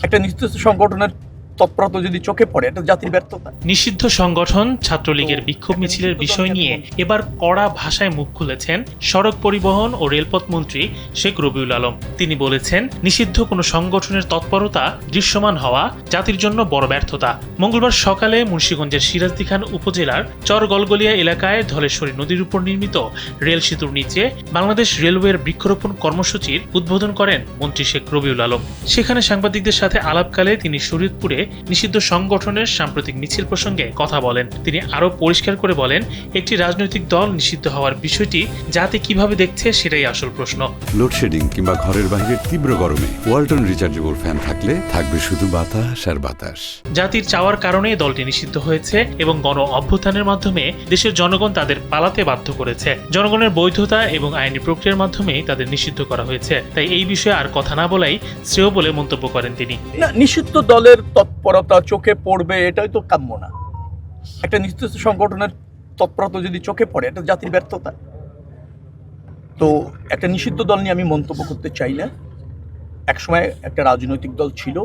একটা নির্দিষ্ট সংগঠনের তৎপরতা যদি চোখে পড়ে, এটা জাতির ব্যর্থতা। নিষিদ্ধ সংগঠন ছাত্রলীগের বিক্ষোভ মিছিলের বিষয় নিয়ে এবার কড়া ভাষায় মুখ খুলেছেন সড়ক পরিবহন ও রেলপথ মন্ত্রী শেখ রবিউল আলম। তিনি বলেছেন, নিষিদ্ধ কোনো সংগঠনের তৎপরতা দৃশ্যমান হওয়া জাতির জন্য বড় ব্যর্থতা। মঙ্গলবার সকালে মুন্সিগঞ্জের সিরাজদিখান উপজেলার চর গলগলিয়া এলাকায় ধলেশ্বরী নদীর উপর নির্মিত রেল সেতুর নিচে বাংলাদেশ রেলওয়ের বৃক্ষরোপণ কর্মসূচির উদ্বোধন করেন মন্ত্রী শেখ রবিউল আলম। সেখানে সাংবাদিকদের সাথে আলাপকালে তিনি শরীয়তপুরে নিষিদ্ধ সংগঠনের সাম্প্রতিক মিছিল প্রসঙ্গে কথা বলেন। তিনি আরো পরিষ্কার করে বলেন, একটি রাজনৈতিক দল নিষিদ্ধ হওয়ার বিষয়টি জাতি কিভাবে দেখছে সেটাই আসল প্রশ্ন। লোডশেডিং কিংবা ঘরের বাইরের তীব্র গরমে ওয়ালটন রিচার্জেবল ফ্যান থাকলে থাকবে শুধু বাতাস আর বাতাস। জাতির চাওয়ার কারণে দলটি নিষিদ্ধ হয়েছে এবং গণ অভ্যুত্থানের মাধ্যমে দেশের জনগণ তাদের পালাতে বাধ্য করেছে। জনগণের বৈধতা এবং আইনি প্রক্রিয়ার মাধ্যমেই তাদের নিষিদ্ধ করা হয়েছে। তাই এই বিষয়ে আর কথা না বলাই শ্রেয় বলে মন্তব্য করেন তিনি। না, নিষিদ্ধ দলের তৎপরতা চোখে পড়বে এটাই তো কাম্য না। একটা নির্দিষ্ট সংগঠনের তৎপরতা যদি চোখে পড়ে, এটা জাতির ব্যর্থতা। তো একটা নিষিদ্ধ দল নিয়ে আমি মন্তব্য করতে চাই না। একসময় একটা রাজনৈতিক দল ছিল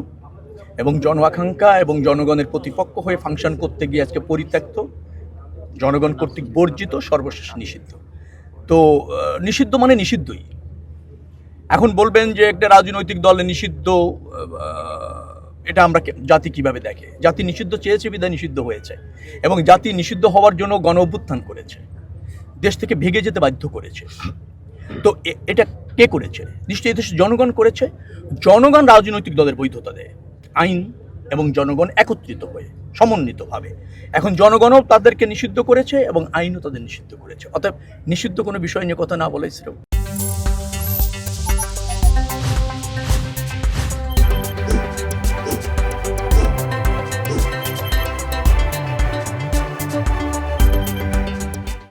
এবং জন আকাঙ্ক্ষা এবং জনগণের প্রতিপক্ষ হয়ে ফাংশন করতে গিয়ে আজকে পরিত্যক্ত, জনগণ কর্তৃক বর্জিত, সর্বশেষ নিষিদ্ধ। তো নিষিদ্ধ মানে নিষিদ্ধই। এখন বলবেন যে একটা রাজনৈতিক দলে নিষিদ্ধ, এটা আমরা জাতি কিভাবে দেখে? জাতি নিষিদ্ধ চেয়েছে বিধায় নিষিদ্ধ হয়েছে এবং জাতি নিষিদ্ধ হওয়ার জন্য গণ অভ্যুত্থান করেছে, দেশ থেকে ভেগে যেতে বাধ্য করেছে। তো এটা কে করেছে? নিশ্চয়ই দেশের জনগণ করেছে। জনগণ রাজনৈতিক দলের বৈধতা দেয়, আইন এবং জনগণ একত্রিত হয়ে সমন্বিতভাবে। এখন জনগণও তাদেরকে নিষিদ্ধ করেছে এবং আইনও তাদের নিষিদ্ধ করেছে। অতএব নিষিদ্ধ কোনো বিষয় নিয়ে কথা না বলাই শ্রেয়।